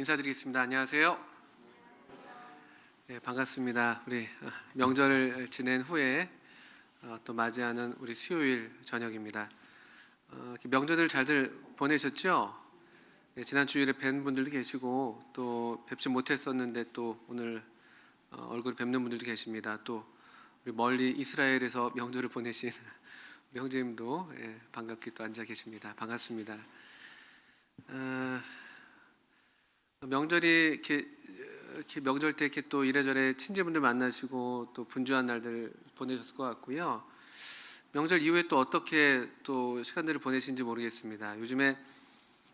인사드리겠습니다. 안녕하세요. 네, 반갑습니다. 우리 명절을 지낸 후에 또 맞이하는 우리 수요일 저녁입니다. 명절들 잘들 보내셨죠? 네, 지난 주일에 뵌 분들도 계시고 또 뵙지 못했었는데 또 오늘 얼굴 뵙는 분들도 계십니다. 또 우리 멀리 이스라엘에서 명절을 보내신 우리 형제님도 반갑게 또 앉아 계십니다. 반갑습니다. 명절이 이렇게 명절 때 이렇게 또 이래저래 친지분들 만나시고 또 분주한 날들 보내셨을 것 같고요. 명절 이후에 또 어떻게 또 시간들을 보내신지 모르겠습니다. 요즘에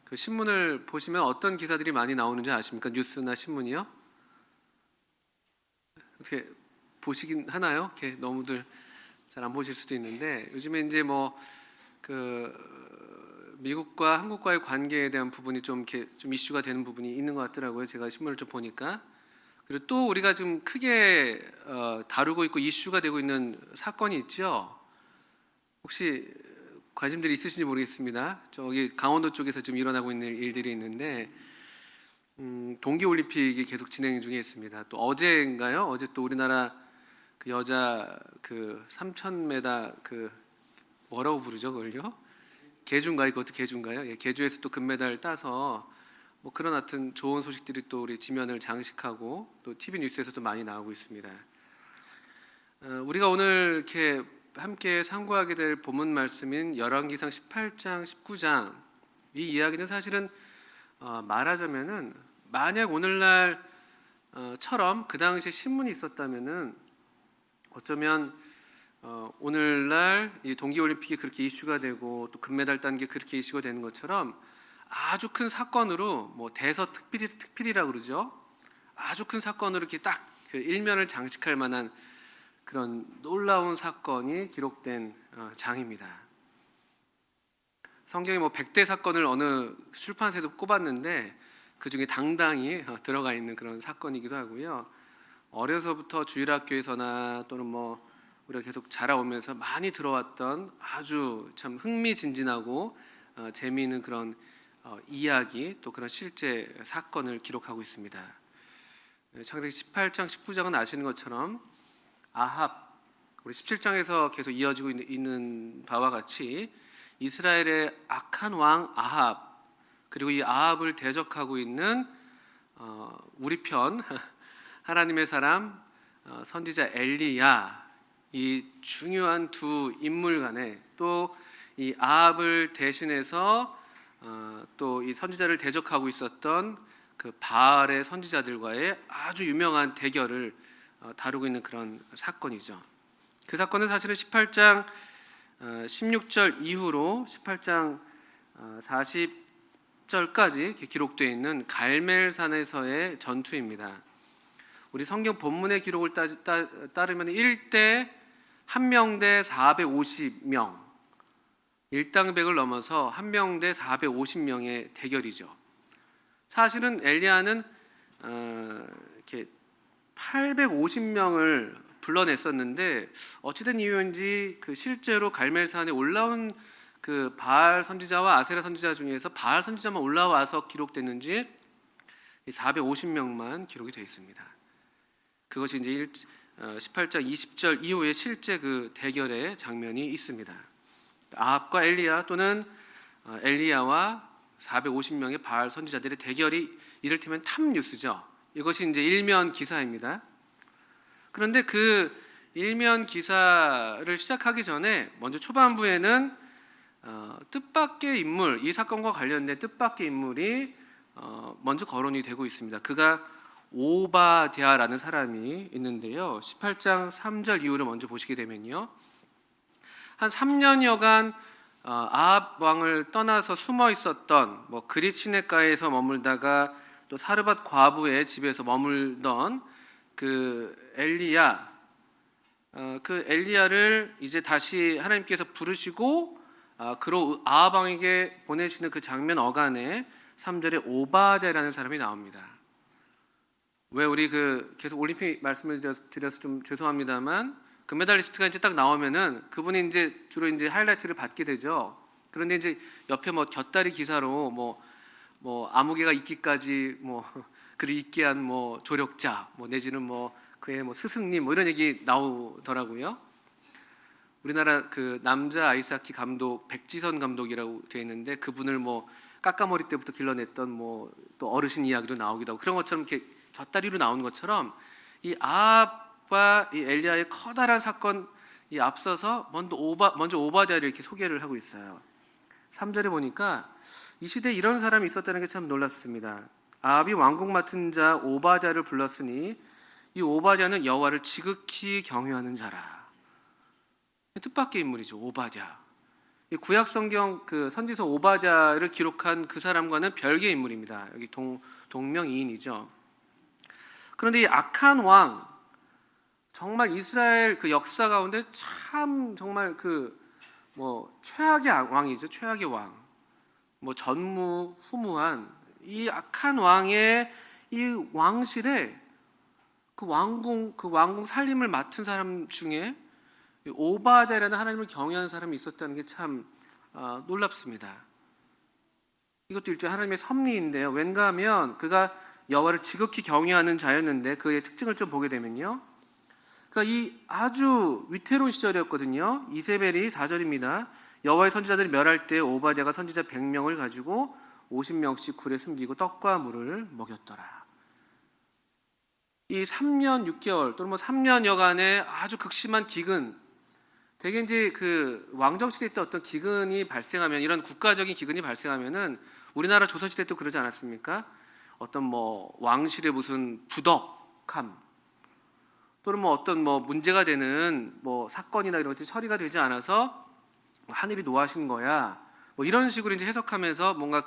그 신문을 보시면 어떤 기사들이 많이 나오는지 아십니까? 뉴스나 신문이요? 이렇게 보시긴 하나요? 이렇게 너무들 잘 안 보실 수도 있는데 요즘에 이제 미국과 한국과의 관계에 대한 부분이 좀 이슈가 되는 부분이 있는 것 같더라고요. 제가 신문을 좀 보니까. 그리고 또 우리가 좀 크게 다루고 있고 이슈가 되고 있는 사건이 있죠. 혹시 관심들이 있으신지 모르겠습니다. 저기 강원도 쪽에서 지금 일어나고 있는 일들이 있는데 동계올림픽이 계속 진행 중에 있습니다. 또 어제인가요? 어제 또 우리나라 그 여자 그 3000m 그 뭐라고 부르죠 그걸요? 계주인가요? 그것도 계주인가요? 예, 계주에서 또 금메달 따서 뭐 그런 하여튼 좋은 소식들이 또 우리 지면을 장식하고 또 TV 뉴스에서도 많이 나오고 있습니다. 우리가 오늘 이렇게 함께 상고하게 될 본문 말씀인 열왕기상 18장, 19장 이 이야기는 사실은 말하자면은 만약 오늘날 처럼 그 당시에 신문이 있었다면은 어쩌면 오늘날 이 동계올림픽이 그렇게 이슈가 되고 또 금메달 딴 게 그렇게 이슈가 되는 것처럼 아주 큰 사건으로 뭐 대서특필이라고 그러죠. 아주 큰 사건으로 이렇게 딱 그 일면을 장식할 만한 그런 놀라운 사건이 기록된 장입니다. 성경에 뭐 100대 사건을 어느 출판사에서 꼽았는데 그 중에 당당히 들어가 있는 그런 사건이기도 하고요. 어려서부터 주일학교에서나 또는 뭐 우리가 계속 자라오면서 많이 들어왔던 아주 참 흥미진진하고 재미있는 그런 이야기 또 그런 실제 사건을 기록하고 있습니다. 창세기 18장, 19장은 아시는 것처럼 아합, 우리 17장에서 계속 이어지고 있는 바와 같이 이스라엘의 악한 왕 아합 그리고 이 아합을 대적하고 있는 우리 편 하나님의 사람 선지자 엘리야 이 중요한 두 인물 간에 또 이 아합을 대신해서 또 이 선지자를 대적하고 있었던 그 바알의 선지자들과의 아주 유명한 대결을 다루고 있는 그런 사건이죠. 그 사건은 사실은 18장 16절 이후로 18장 40절까지 기록되어 있는 갈멜산에서의 전투입니다. 우리 성경 본문의 기록을 따르면 1대 1명대 450명 1당백을 넘어서 1명대 450명의 대결이죠. 사실은 엘리야는 이렇게 850명을 불러냈었는데 어찌된 이유인지 그 실제로 갈멜산에 올라온 그 바알 선지자와 아세라 선지자 중에서 바알 선지자만 올라와서 기록됐는지 450명만 기록이 되어 있습니다. 그것이 이제 18장 20절 이후에 실제 그 대결의 장면이 있습니다. 아합과 엘리야 또는 엘리야와 450명의 바알 선지자들의 대결이 이를테면 탑뉴스죠. 이것이 이제 일면 기사입니다. 그런데 그 일면 기사를 시작하기 전에 먼저 초반부에는 뜻밖의 인물, 이 사건과 관련된 뜻밖의 인물이 먼저 거론이 되고 있습니다. 그가 오바댜라는 사람이 있는데요. 18장 3절 이후를 먼저 보시게 되면요. 한 3년여간 아합 왕을 떠나서 숨어 있었던 뭐 그릿 시냇가에서 머물다가 또 사르밧 과부의 집에서 머물던 그 엘리야, 그 엘리야를 이제 다시 하나님께서 부르시고 그로 아합 왕에게 보내시는 그 장면 어간에 3절에 오바댜라는 사람이 나옵니다. 왜 우리 계속 올림픽 말씀을 드려서 좀 죄송합니다만 금메달리스트가 이제 딱 나오면은 그분이 이제 주로 이제 하이라이트를 받게 되죠. 그런데 이제 옆에 뭐 곁다리 기사로 뭐 뭐 아무개가 있기까지 뭐 그를 있게 한 뭐 조력자 뭐 내지는 뭐 그의 뭐 스승님 뭐 이런 얘기 나오더라고요. 우리나라 그 남자 아이스하키 감독 백지선 감독이라고 되어 있는데 그분을 뭐 까까머리 때부터 길러냈던 뭐 또 어르신 이야기도 나오기도 하고 그런 것처럼 이렇게 곁다리로 나오는 것처럼 이 아합과 이 엘리야의 커다란 사건 이 앞서서 먼저 오바댜를 이렇게 소개를 하고 있어요. 3절에 보니까 이 시대에 이런 사람이 있었다는 게 참 놀랍습니다. 아합이 왕국 맡은 자 오바댜를 불렀으니 이 오바댜는 여호와를 지극히 경외하는 자라. 뜻밖의 인물이죠. 오바댜. 구약 성경 그 선지서 오바댜를 기록한 그 사람과는 별개의 인물입니다. 여기 동명이인이죠. 그런데 이 악한 왕, 정말 이스라엘 그 역사 가운데 참 정말 그 뭐 최악의 왕이죠. 최악의 왕. 뭐 전무후무한 이 악한 왕의 이 왕실에 그 왕궁 살림을 맡은 사람 중에 오바댜라는 하나님을 경외하는 사람이 있었다는 게 참 놀랍습니다. 이것도 일종의 하나님의 섭리인데요. 왠가 하면 그가 여호와를 지극히 경외하는 자였는데 그의 특징을 좀 보게 되면요. 그러니까 이 아주 위태로운 시절이었거든요. 이세벨이 4절입니다. 여호와의 선지자들이 멸할 때 오바댜가 선지자 100명을 가지고 50명씩 굴에 숨기고 떡과 물을 먹였더라. 이 3년 6개월 또는 뭐 3년여간의 아주 극심한 기근, 대개 이제 그 왕정시대 때 어떤 기근이 발생하면 이런 국가적인 기근이 발생하면은 우리나라 조선시대 때도 그러지 않았습니까? 어떤 뭐 왕실의 무슨 부덕함 또는 뭐 어떤 뭐 문제가 되는 뭐 사건이나 이런 것들이 처리가 되지 않아서 하늘이 노하신 거야. 뭐 이런 식으로 이제 해석하면서 뭔가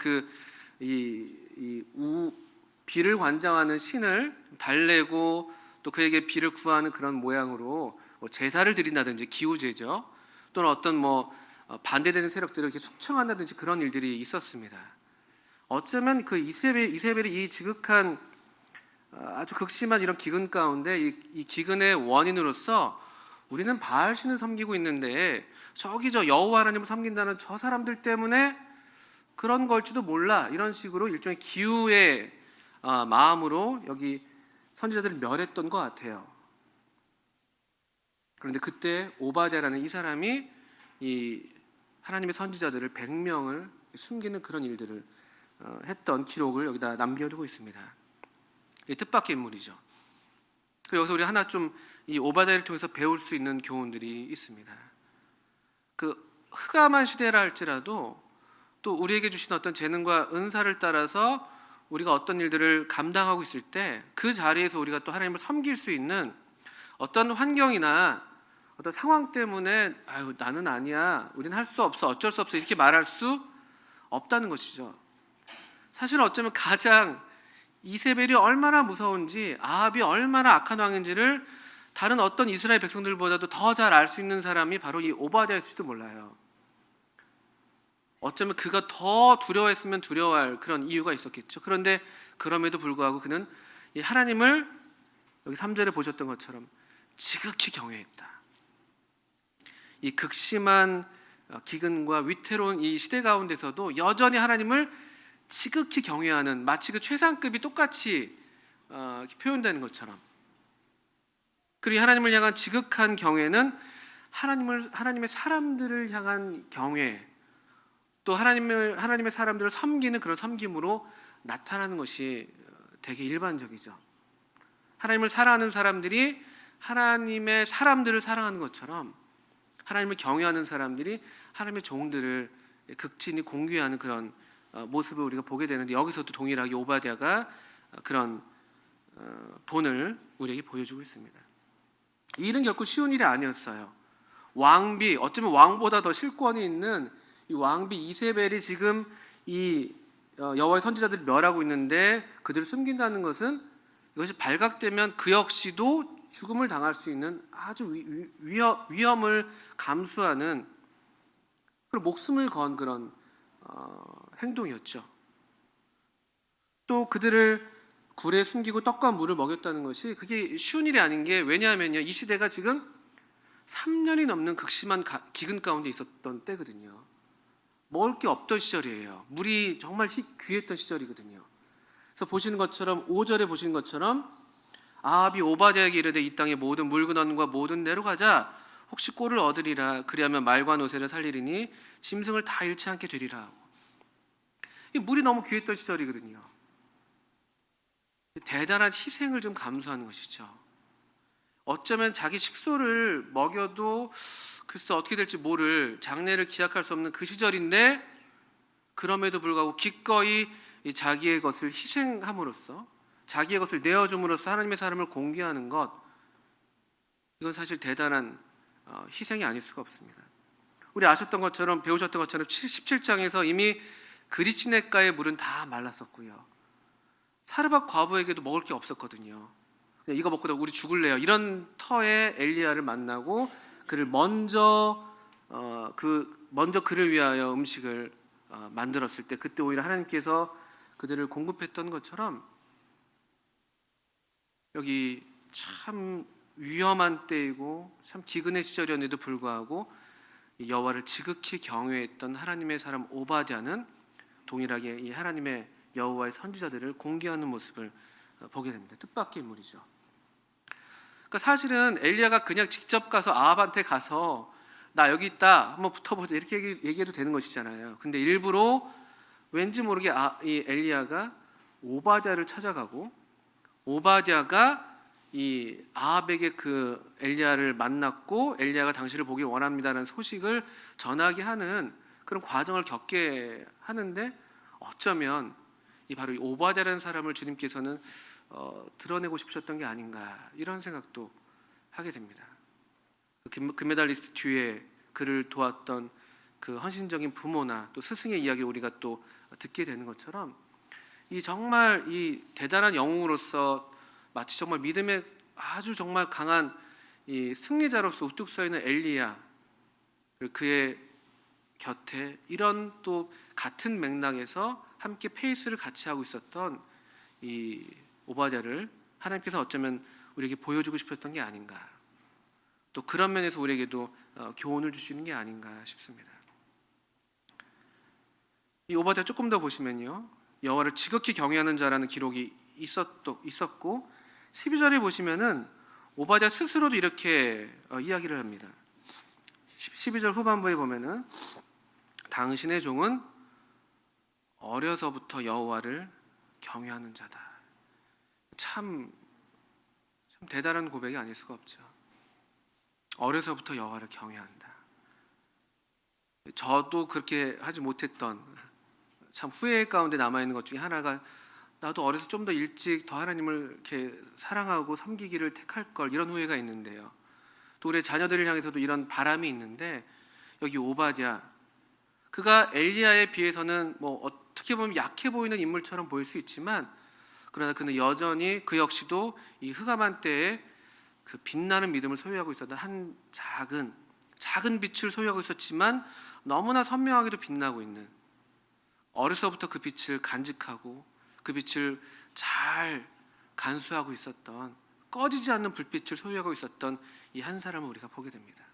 비를 관장하는 신을 달래고 또 그에게 비를 구하는 그런 모양으로 뭐 제사를 드린다든지 기우제죠. 또는 어떤 뭐 반대되는 세력들을 이렇게 숙청한다든지 그런 일들이 있었습니다. 어쩌면 그 이세벨이 이 지극한 아주 극심한 이런 기근 가운데 이 기근의 원인으로서 우리는 바알신을 섬기고 있는데 저기 저 여호와 하나님을 섬긴다는 저 사람들 때문에 그런 걸지도 몰라 이런 식으로 일종의 기우의 마음으로 여기 선지자들을 멸했던 것 같아요. 그런데 그때 오바댜라는 이 사람이 이 하나님의 선지자들을 100명을 숨기는 그런 일들을 했던 기록을 여기다 남겨두고 있습니다. 뜻밖의 인물이죠. 그래서 여기서 우리 하나 좀 이 오바댜를 통해서 배울 수 있는 교훈들이 있습니다. 그 흑암한 시대라 할지라도 또 우리에게 주신 어떤 재능과 은사를 따라서 우리가 어떤 일들을 감당하고 있을 때 그 자리에서 우리가 또 하나님을 섬길 수 있는 어떤 환경이나 어떤 상황 때문에 아유 나는 아니야, 우리는 할 수 없어, 어쩔 수 없어 이렇게 말할 수 없다는 것이죠. 사실은 어쩌면 가장 이세벨이 얼마나 무서운지 아합이 얼마나 악한 왕인지를 다른 어떤 이스라엘 백성들보다도 더 잘 알 수 있는 사람이 바로 이 오바댜일지도 몰라요. 어쩌면 그가 더 두려워했으면 두려워할 그런 이유가 있었겠죠. 그런데 그럼에도 불구하고 그는 이 하나님을 여기 3절에 보셨던 것처럼 지극히 경외했다. 이 극심한 기근과 위태로운 이 시대 가운데서도 여전히 하나님을 지극히 경외하는, 마치 그 최상급이 똑같이 표현되는 것처럼, 그리고 하나님을 향한 지극한 경외는 하나님의 사람들을 향한 경외, 또 하나님의 사람들을 섬기는 그런 섬김으로 나타나는 것이 되게 일반적이죠. 하나님을 사랑하는 사람들이 하나님의 사람들을 사랑하는 것처럼 하나님을 경외하는 사람들이 하나님의 종들을 극진히 공귀하는 그런 모습을 우리가 보게 되는데, 여기서도 동일하게 오바댜가 그런 본을 우리에게 보여주고 있습니다. 이 일은 결코 쉬운 일이 아니었어요. 왕비, 어쩌면 왕보다 더 실권이 있는 이 왕비 이세벨이 지금 이 여호와의 선지자들을 멸하고 있는데 그들을 숨긴다는 것은, 이것이 발각되면 그 역시도 죽음을 당할 수 있는 아주 위험을 감수하는, 그리고 목숨을 건 그런 행동이었죠. 또 그들을 굴에 숨기고 떡과 물을 먹였다는 것이 그게 쉬운 일이 아닌 게, 왜냐하면요, 이 시대가 지금 3년이 넘는 극심한 기근 가운데 있었던 때거든요. 먹을 게 없던 시절이에요. 물이 정말 귀했던 시절이거든요. 그래서 보시는 것처럼 5절에 보시는 것처럼 아합이 오바댜에게 이르되 이 땅의 모든 물근원과 모든 데로 가자. 혹시 꼴을 얻으리라. 그리하면 말과 노새를 살리리니 짐승을 다 잃지 않게 되리라 하고. 이 물이 너무 귀했던 시절이거든요. 대단한 희생을 좀 감수하는 것이죠. 어쩌면 자기 식소를 먹여도 글쎄 어떻게 될지 모를 장래를 기약할 수 없는 그 시절인데, 그럼에도 불구하고 기꺼이 자기의 것을 희생함으로써, 자기의 것을 내어줌으로써 하나님의 사람을 공개하는 것, 이건 사실 대단한 희생이 아닐 수가 없습니다. 우리 아셨던 것처럼, 배우셨던 것처럼 17장에서 이미 그리치네가의 물은 다 말랐었고요. 사르밧 과부에게도 먹을 게 없었거든요. 이거 먹고 우리 죽을래요, 이런 터에 엘리야를 만나고 그를 먼저 그를 위하여 음식을 만들었을 때, 그때 오히려 하나님께서 그들을 공급했던 것처럼, 여기 참 위험한 때이고 참 기근의 시절이었는데도 불구하고 여호와를 지극히 경외했던 하나님의 사람 오바댜는 동일하게 이 하나님의 여호와의 선지자들을 공개하는 모습을 보게 됩니다. 뜻밖의 인물이죠. 그러니까 사실은 엘리야가 그냥 직접 가서 아합한테 가서 나 여기 있다 한번 붙어보자 이렇게 얘기해도 되는 것이잖아요. 근데 일부러 왠지 모르게 이 엘리야가 오바댜를 찾아가고, 오바댜가 이 아합에게 그 엘리야를 만났고 엘리야가 당신을 보기 원합니다라는 소식을 전하게 하는 그런 과정을 겪게 하는데, 어쩌면 바로 이 오바댜라는 사람을 주님께서는 드러내고 싶으셨던 게 아닌가, 이런 생각도 하게 됩니다. 금메달리스트 뒤에 그를 도왔던 그 헌신적인 부모나 또 스승의 이야기를 우리가 또 듣게 되는 것처럼, 이 정말 이 대단한 영웅으로서 마치 정말 믿음의 아주 정말 강한 이 승리자로서 우뚝 서 있는 엘리야, 그의 곁에 이런 또 같은 맥락에서 함께 페이스를 같이 하고 있었던 이 오바댜를 하나님께서 어쩌면 우리에게 보여주고 싶었던 게 아닌가, 또 그런 면에서 우리에게도 교훈을 주시는 게 아닌가 싶습니다. 이 오바댜 조금 더 보시면요, 여호와를 지극히 경외하는 자라는 기록이 있었고 12절에 보시면은 오바댜 스스로도 이렇게 이야기를 합니다. 12절 후반부에 보면은 당신의 종은 어려서부터 여호와를 경외하는 자다. 참 대단한 고백이 아닐 수가 없죠. 어려서부터 여호와를 경외한다. 저도 그렇게 하지 못했던 참 후회 가운데 남아있는 것 중에 하나가, 나도 어려서 좀 더 일찍 더 하나님을 이렇게 사랑하고 섬기기를 택할 걸, 이런 후회가 있는데요. 또 우리 자녀들을 향해서도 이런 바람이 있는데, 여기 오바댜, 그가 엘리야에 비해서는 뭐 어떻게 보면 약해 보이는 인물처럼 보일 수 있지만, 그러나 그는 여전히 그 역시도 이 흑암한 때에 그 빛나는 믿음을 소유하고 있었던 한 작은 빛을 소유하고 있었지만 너무나 선명하게도 빛나고 있는, 어려서부터 그 빛을 간직하고 그 빛을 잘 간수하고 있었던, 꺼지지 않는 불빛을 소유하고 있었던 이 한 사람을 우리가 보게 됩니다.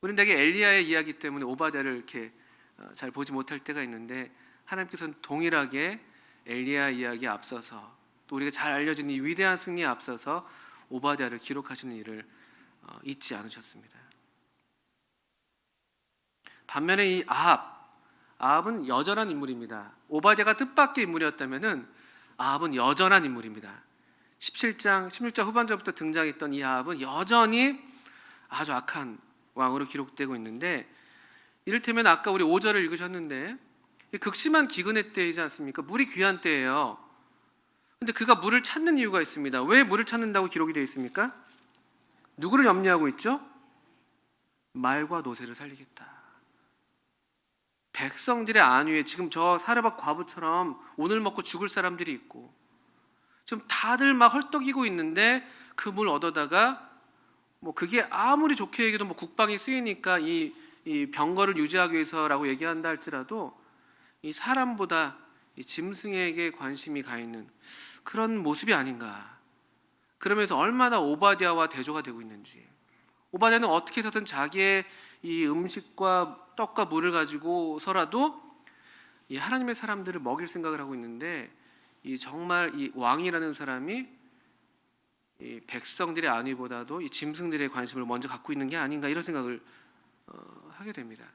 우리는 대개 엘리야의 이야기 때문에 오바댜를 이렇게 잘 보지 못할 때가 있는데, 하나님께서는 동일하게 엘리야 이야기에 앞서서, 또 우리가 잘 알려진 이 위대한 승리에 앞서서 오바댜를 기록하시는 일을 잊지 않으셨습니다. 반면에 이 아합은 여전한 인물입니다. 오바댜가 뜻밖의 인물이었다면은 아합은 여전한 인물입니다. 17장, 16장 후반절부터 등장했던 이 아합은 여전히 아주 악한 왕으로 기록되고 있는데, 이를테면 아까 우리 5절을 읽으셨는데 극심한 기근의 때이지 않습니까? 물이 귀한 때예요. 근데 그가 물을 찾는 이유가 있습니다. 왜 물을 찾는다고 기록이 되어 있습니까? 누구를 염려하고 있죠? 말과 노새를 살리겠다. 백성들의 안위에, 지금 저 사르밧 과부처럼 오늘 먹고 죽을 사람들이 있고 지금 다들 막 헐떡이고 있는데, 그 물 얻어다가 뭐 그게 아무리 좋게 얘기해도 뭐 국방이 쓰이니까 이 병거를 유지하기 위해서라고 얘기한다 할지라도, 이 사람보다 이 짐승에게 관심이 가 있는 그런 모습이 아닌가. 그러면서 얼마나 오바댜와 대조가 되고 있는지, 오바댜는 어떻게 해서든 자기의 이 음식과 떡과 물을 가지고서라도 이 하나님의 사람들을 먹일 생각을 하고 있는데, 이 정말 이 왕이라는 사람이 이 백성들의 안위보다도 이 짐승들의 관심을 먼저 갖고 있는 게 아닌가, 이런 생각을 하게 됩니다.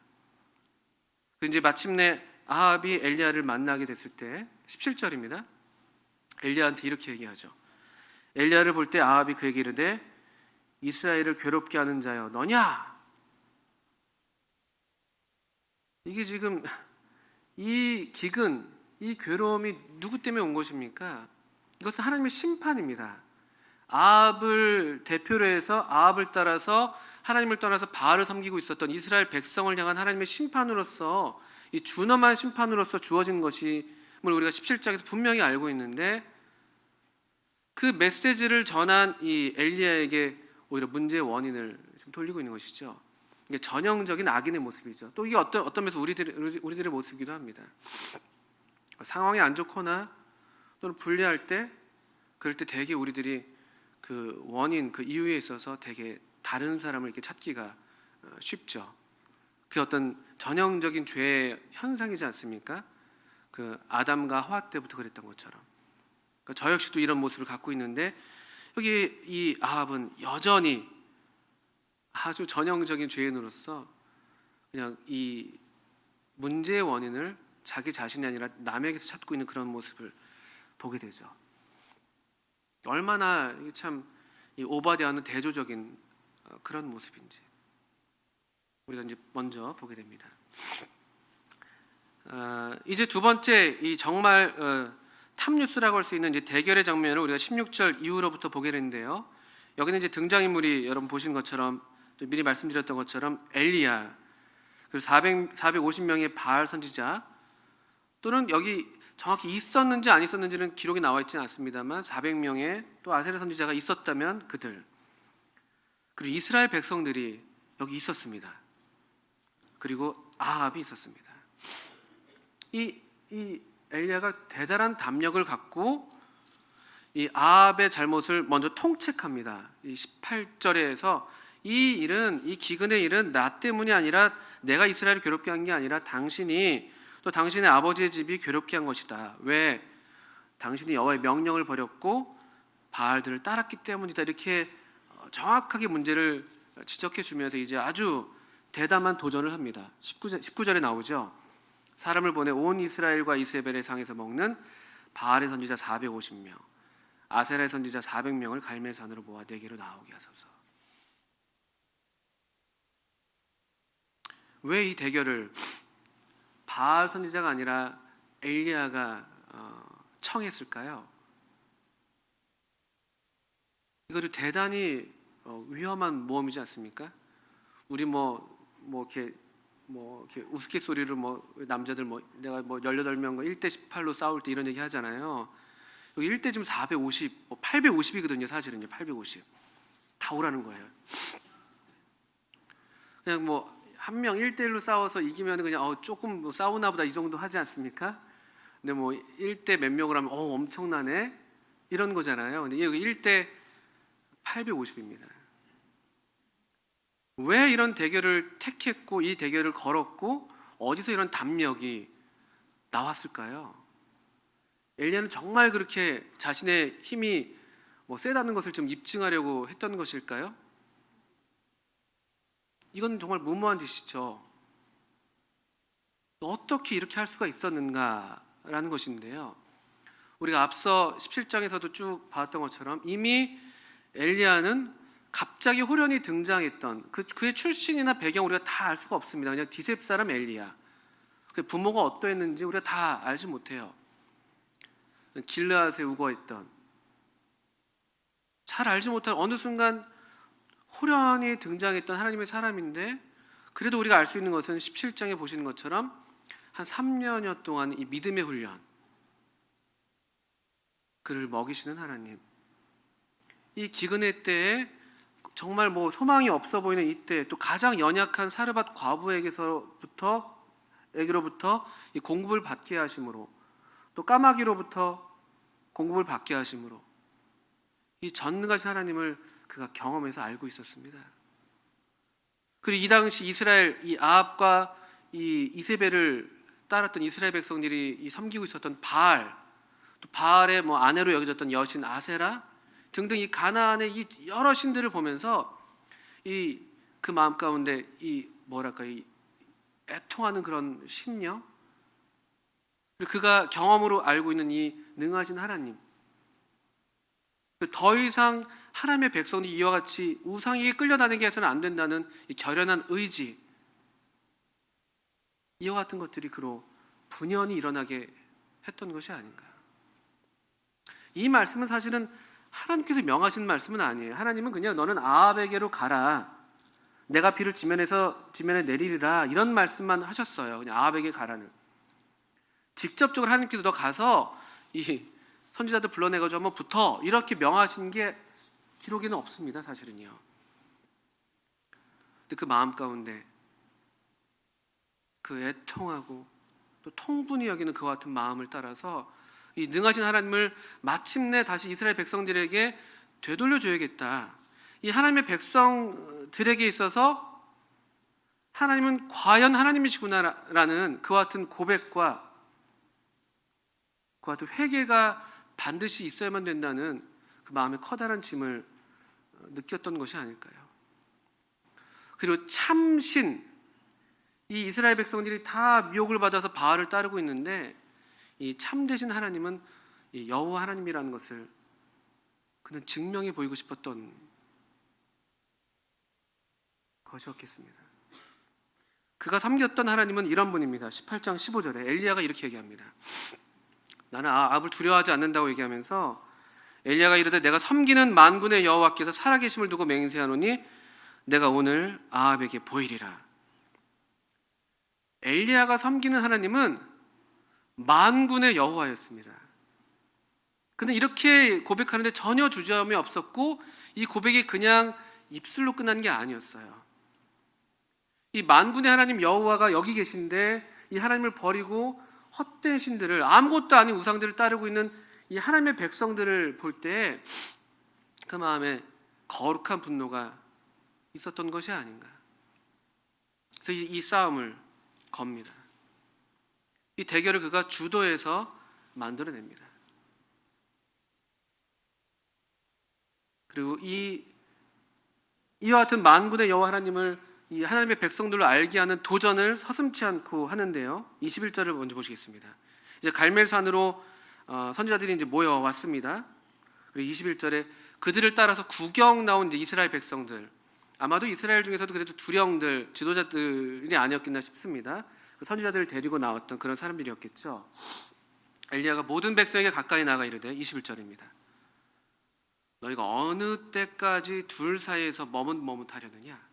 이제 마침내 아합이 엘리야를 만나게 됐을 때 17절입니다. 엘리야한테 이렇게 얘기하죠. 엘리야를 볼 때 아합이 그에게 이르되 이스라엘을 괴롭게 하는 자여 너냐? 이게 지금 이 기근, 이 괴로움이 누구 때문에 온 것입니까? 이것은 하나님의 심판입니다. 아합을 대표로 해서 아합을 따라서 하나님을 떠나서 바알을 섬기고 있었던 이스라엘 백성을 향한 하나님의 심판으로서, 이 준엄한 심판으로서 주어진 것임을 우리가 17장에서 분명히 알고 있는데, 그 메시지를 전한 이 엘리야에게 오히려 문제의 원인을 좀 돌리고 있는 것이죠. 이게 전형적인 악인의 모습이죠. 또 이게 어떤 면에서 우리들의 모습이기도 합니다. 상황이 안 좋거나 또는 불리할 때, 그럴 때 되게 우리들이 그 원인, 그 이유에 있어서 되게 다른 사람을 이렇게 찾기가 쉽죠. 그 어떤 전형적인 죄의 현상이지 않습니까? 그 아담과 하와 때부터 그랬던 것처럼. 그러니까 저 역시도 이런 모습을 갖고 있는데, 여기 이 아합은 여전히 아주 전형적인 죄인으로서 그냥 이 문제의 원인을 자기 자신이 아니라 남에게서 찾고 있는 그런 모습을 보게 되죠. 얼마나 참 이 오바댜는 대조적인 그런 모습인지 우리가 이제 먼저 보게 됩니다. 이제 두 번째, 이 정말 탑뉴스라고 할 수 있는 이제 대결의 장면을 우리가 16절 이후로부터 보게 되는데요. 여기는 이제 등장인물이 여러분 보신 것처럼, 또 미리 말씀드렸던 것처럼 엘리야, 그리고 450명의 바알 선지자, 또는 여기 정확히 있었는지 안 있었는지는 기록이 나와 있지는 않습니다만 400명의 또 아세라 선지자가 있었다면 그들, 그리고 이스라엘 백성들이 여기 있었습니다. 그리고 아합이 있었습니다. 이 엘리야가 대단한 담력을 갖고 이 아합의 잘못을 먼저 통책합니다. 이 18절에서 이 기근의 일은 나 때문이 아니라, 내가 이스라엘을 괴롭게 한 게 아니라 당신이 또 당신의 아버지의 집이 괴롭게 한 것이다. 왜? 당신이 여호와의 명령을 버렸고 바알들을 따랐기 때문이다. 이렇게 정확하게 문제를 지적해 주면서 이제 아주 대담한 도전을 합니다. 19절에 나오죠. 사람을 보내 온 이스라엘과 이세벨의 상에서 먹는 바알의 선지자 450명, 아세라의 선지자 400명을 갈멜산으로 모아 내게로 나오게 하소서. 왜 이 대결을 바알 선지자가 아니라 엘리야가 청했을까요? 이거를 대단히 위험한 모험이지 않습니까? 우리 이렇게 우스갯소리로 남자들 내가 18명 1대 18로 싸울 때 이런 얘기 하잖아요. 여기 1대 지금 450, 850이거든요. 사실은요. 850 다 오라는 거예요. 그냥 한 명 1대1로 싸워서 이기면 그냥 조금 싸우나 보다 이 정도 하지 않습니까? 근데 1대 몇 명을 하면 엄청나네 이런 거잖아요. 근데 여기 1대 850입니다. 왜 이런 대결을 택했고 이 대결을 걸었고 어디서 이런 담력이 나왔을까요? 엘리야는 정말 그렇게 자신의 힘이 세다는 것을 좀 입증하려고 했던 것일까요? 이건 정말 무모한 짓이죠. 어떻게 이렇게 할 수가 있었는가라는 것인데요. 우리가 앞서 17장에서도 쭉 봤던 것처럼 이미 엘리야는 갑자기 호련히 등장했던 그의 출신이나 배경 우리가 다 알 수가 없습니다. 그냥 디셉 사람 엘리야, 그 부모가 어떠했는지 우리가 다 알지 못해요. 길르앗에 우거했던, 잘 알지 못한 어느 순간 호련히 등장했던 하나님의 사람인데, 그래도 우리가 알 수 있는 것은 17장에 보시는 것처럼 한 3년여 동안 이 믿음의 훈련, 그를 먹이시는 하나님, 이 기근의 때에 정말 소망이 없어 보이는 이때 또 가장 연약한 사르밧 과부에게로부터 이 공급을 받게 하심으로, 또 까마귀로부터 공급을 받게 하심으로 이 전능하신 하나님을 그가 경험해서 알고 있었습니다. 그리고 이 당시 이스라엘 이 아합과 이 이세벨을 따랐던 이스라엘 백성들이 이 섬기고 있었던 바알, 또 바알의 뭐 아내로 여겨졌던 여신 아세라 등등 이 가나안의 이 여러 신들을 보면서 이 그 마음 가운데 이 뭐랄까 이 애통하는 그런 심령, 그리고 그가 경험으로 알고 있는 이 능하신 하나님, 더 이상 하나님의 백성이 이와 같이 우상에게 끌려다니게 해서는 안 된다는 이 결연한 의지, 이와 같은 것들이 그로 분연히 일어나게 했던 것이 아닌가. 이 말씀은 사실은 하나님께서 명하신 말씀은 아니에요. 하나님은 그냥 너는 아합에게로 가라, 내가 비를 지면에 내리리라, 이런 말씀만 하셨어요. 그냥 아합에게 가라는. 직접적으로 하나님께서 너 가서 이 선지자들 불러내가지고 한번 붙어, 이렇게 명하신 게 기록에는 없습니다, 사실은요. 근데 그 마음 가운데 그 애통하고 또 통분히 여기는 그와 같은 마음을 따라서 이 능하신 하나님을 마침내 다시 이스라엘 백성들에게 되돌려줘야겠다. 이 하나님의 백성들에게 있어서 하나님은 과연 하나님이시구나라는 그와 같은 고백과 그와 같은 회개가 반드시 있어야만 된다는 그 마음의 커다란 짐을 느꼈던 것이 아닐까요? 그리고 참신, 이 이스라엘 백성들이 다 미혹을 받아서 바알을 따르고 있는데 이 참되신 하나님은 이 여호와 하나님이라는 것을 그는 증명해 보이고 싶었던 것이었겠습니다. 그가 섬겼던 하나님은 이런 분입니다. 18장 15절에 엘리야가 이렇게 얘기합니다. 나는 아합을 두려워하지 않는다고 얘기하면서 엘리야가 이르되 내가 섬기는 만군의 여호와께서 살아계심을 두고 맹세하노니 내가 오늘 아합에게 보이리라. 엘리야가 섬기는 하나님은 만군의 여호와였습니다. 그는 이렇게 고백하는데 전혀 주저함이 없었고 이 고백이 그냥 입술로 끝난 게 아니었어요. 이 만군의 하나님 여호와가 여기 계신데 이 하나님을 버리고 헛된 신들을, 아무것도 아닌 우상들을 따르고 있는 이 하나님의 백성들을 볼 때 그 마음에 거룩한 분노가 있었던 것이 아닌가. 그래서 이 싸움을 겁니다. 이 대결을 그가 주도해서 만들어냅니다. 그리고 이와 같은 만군의 여호와 하나님을 이 하나님의 백성들로 알게 하는 도전을 서슴지 않고 하는데요. 21절을 먼저 보시겠습니다. 이제 갈멜산으로 선지자들이 이제 모여왔습니다. 그리고 21절에 그들을 따라서 구경 나온 이제 이스라엘 백성들, 아마도 이스라엘 중에서도 그래도 두령들, 지도자들이 아니었겠나 싶습니다. 선지자들을 데리고 나왔던 그런 사람들이었겠죠. 엘리야가 모든 백성에게 가까이 나가 이르되 21절입니다. 너희가 어느 때까지 둘 사이에서 머뭇머뭇하려느냐?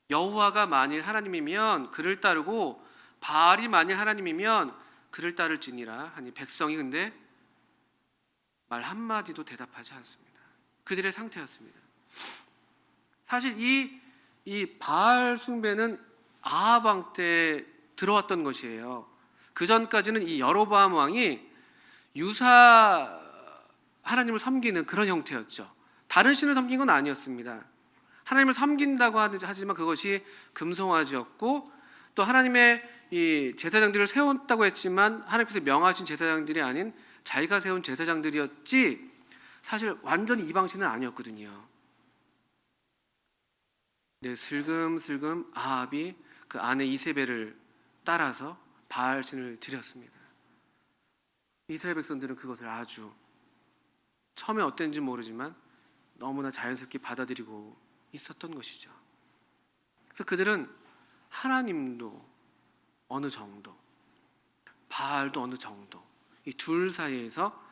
여호와가 만일 하나님이면 그를 따르고 바알이 만일 하나님이면 그를 따를지니라 하니 백성이 근데 말 한마디도 대답하지 않습니다. 그들의 상태였습니다. 사실 이 바알 숭배는 아합 왕 때 들어왔던 것이에요. 그 전까지는 이 여로보암 왕이 유사 하나님을 섬기는 그런 형태였죠. 다른 신을 섬긴 건 아니었습니다. 하나님을 섬긴다고 하지만 그것이 금송아지였고 또 하나님의 이 제사장들을 세웠다고 했지만 하나님께서 명하신 제사장들이 아닌 자기가 세운 제사장들이었지 사실 완전히 이방신은 아니었거든요. 네, 슬금슬금 아합이 그 아내 이세벨을 따라서 바알신을 드렸습니다. 이스라엘 백성들은 그것을 아주 처음에 어땠는지 모르지만 너무나 자연스럽게 받아들이고 있었던 것이죠. 그래서 그들은 하나님도 어느 정도, 바알도 어느 정도, 이 둘 사이에서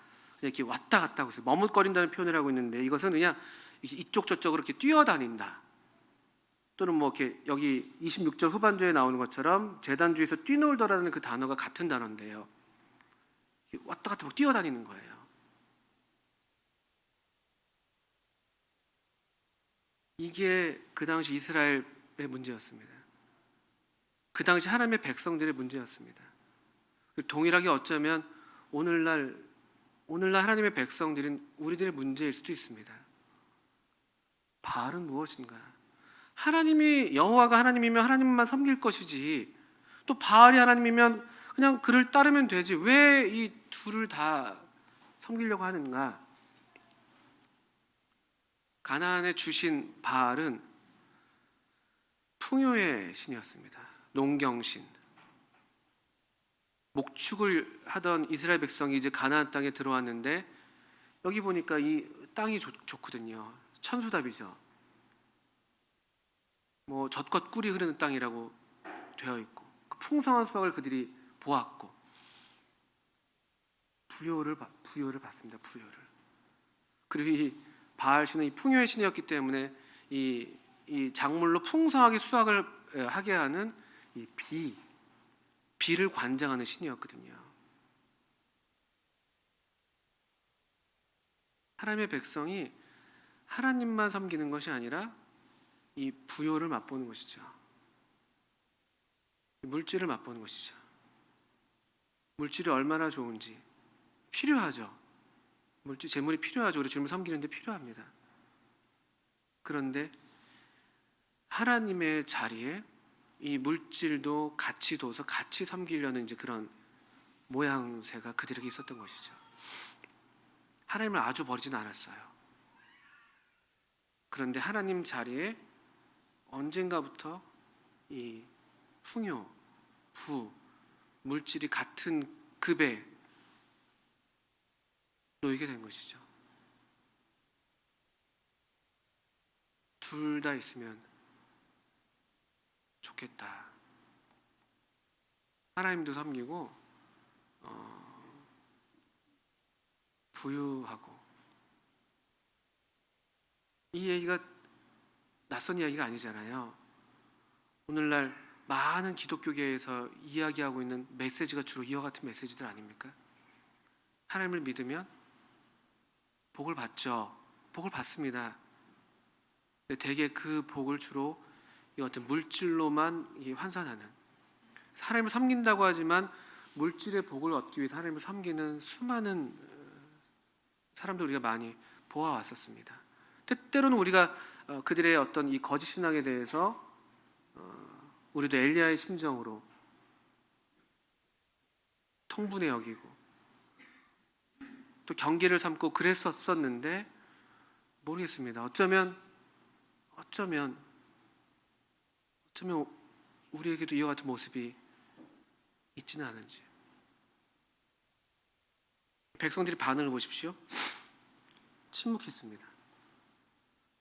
이렇게 왔다 갔다 하고 있어요. 머뭇거린다는 표현을 하고 있는데 이것은 그냥 이쪽 저쪽으로 이렇게 뛰어다닌다. 또는 뭐 이렇게 여기 26절 후반절에 나오는 것처럼 제단주에서 뛰놀더라는 그 단어가 같은 단어인데요. 왔다 갔다 막 뛰어다니는 거예요. 이게 그 당시 이스라엘의 문제였습니다. 그 당시 하나님의 백성들의 문제였습니다. 동일하게 어쩌면 오늘날 하나님의 백성들은 우리들의 문제일 수도 있습니다. 바알은 무엇인가? 하나님이 여호와가 하나님이면 하나님만 섬길 것이지 또 바알이 하나님이면 그냥 그를 따르면 되지 왜 이 둘을 다 섬기려고 하는가? 가나안에 주신 바알은 풍요의 신이었습니다. 농경신. 목축을 하던 이스라엘 백성이 이제 가나안 땅에 들어왔는데 여기 보니까 이 땅이 좋거든요. 천수답이죠. 뭐 젖과 꿀이 흐르는 땅이라고 되어 있고 그 풍성한 수확을 그들이 보았고 부요를 받습니다. 부요를. 그리고 이 바알 신은 이 풍요의 신이었기 때문에 이 작물로 풍성하게 수확을 하게 하는 이 비를 관장하는 신이었거든요. 하나님의 백성이 하나님만 섬기는 것이 아니라 이 부요를 맛보는 것이죠. 물질을 맛보는 것이죠. 물질이 얼마나 좋은지 필요하죠. 재물이 필요하죠. 우리 주님을 섬기는데 필요합니다. 그런데 하나님의 자리에 이 물질도 같이 둬서 같이 섬기려는 이제 그런 모양새가 그들에게 있었던 것이죠. 하나님을 아주 버리지는 않았어요. 그런데 하나님 자리에 언젠가부터 이 풍요, 물질이 같은 급에 놓이게 된 것이죠. 둘 다 있으면 좋겠다. 하나님도 섬기고 부유하고. 이 얘기가 낯선 이야기가 아니잖아요. 오늘날 많은 기독교계에서 이야기하고 있는 메시지가 주로 이와 같은 메시지들 아닙니까? 하나님을 믿으면 복을 받죠. 복을 받습니다. 근데 대개 그 복을 주로 이 어떤 물질로만 환산하는, 하나님을 섬긴다고 하지만 물질의 복을 얻기 위해서 하나님을 섬기는 수많은 사람들 우리가 많이 보아왔었습니다. 때로는 우리가 그들의 어떤 이 거짓 신앙에 대해서 우리도 엘리야의 심정으로 통분해 여기고 또 경계를 삼고 그랬었는데 모르겠습니다. 어쩌면 우리에게도 이와 같은 모습이 있지는 않은지. 백성들이 반응을 보십시오. 침묵했습니다.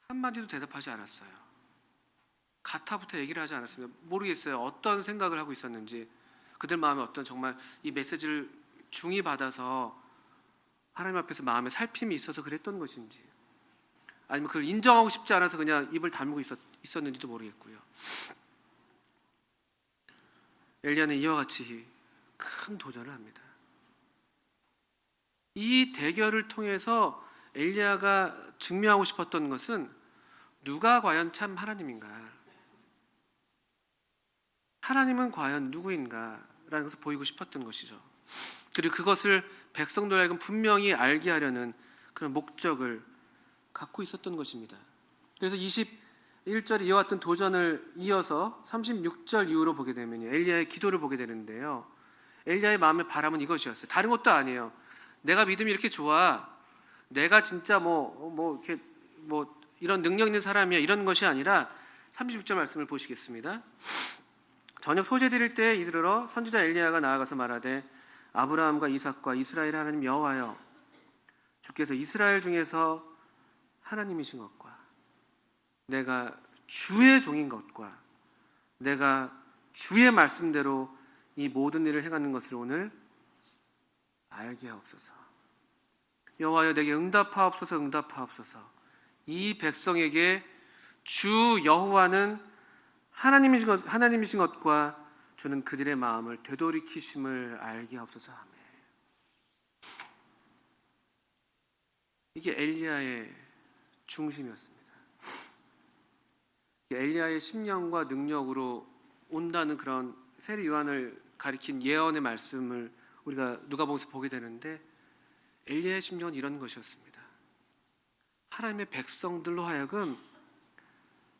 한마디도 대답하지 않았어요. 가타부터 얘기를 하지 않았습니다. 모르겠어요. 어떤 생각을 하고 있었는지, 그들 마음에 어떤 정말 이 메시지를 중히 받아서 하나님 앞에서 마음에 살핌이 있어서 그랬던 것인지, 아니면 그걸 인정하고 싶지 않아서 그냥 입을 다물고 있었는지도 모르겠고요. 엘리야는 이와 같이 큰 도전을 합니다. 이 대결을 통해서 엘리야가 증명하고 싶었던 것은 누가 과연 참 하나님인가, 하나님은 과연 누구인가 라는 것을 보이고 싶었던 것이죠. 그리고 그것을 백성들 하여금 분명히 알게 하려는 그런 목적을 갖고 있었던 것입니다. 그래서 21절에 이와 같은 도전을 이어서 36절 이후로 보게 되면 엘리야의 기도를 보게 되는데요, 엘리야의 마음의 바람은 이것이었어요. 다른 것도 아니에요. 내가 믿음이 이렇게 좋아, 내가 진짜 이렇게 이런 능력 있는 사람이야, 이런 것이 아니라 36절 말씀을 보시겠습니다. 저녁 소재 드릴 때에 이르러 선지자 엘리야가 나아가서 말하되 아브라함과 이삭과 이스라엘 하나님 여호와여, 주께서 이스라엘 중에서 하나님이신 것과 내가 주의 종인 것과 내가 주의 말씀대로 이 모든 일을 행하는 것을 오늘 알게 하옵소서. 여호와여, 내게 응답하옵소서. 응답하옵소서. 이 백성에게 주 여호와는 하나님이신 것과 주는 그들의 마음을 되돌이키심을 알게 하옵소서. 아멘. 이게 엘리야의 중심이었습니다. 엘리야의 심령과 능력으로 온다는 그런 세례 요한을 가리킨 예언의 말씀을 우리가 누가복음에서 보게 되는데, 엘리야의 심령은 이런 것이었습니다. 하나님의 백성들로 하여금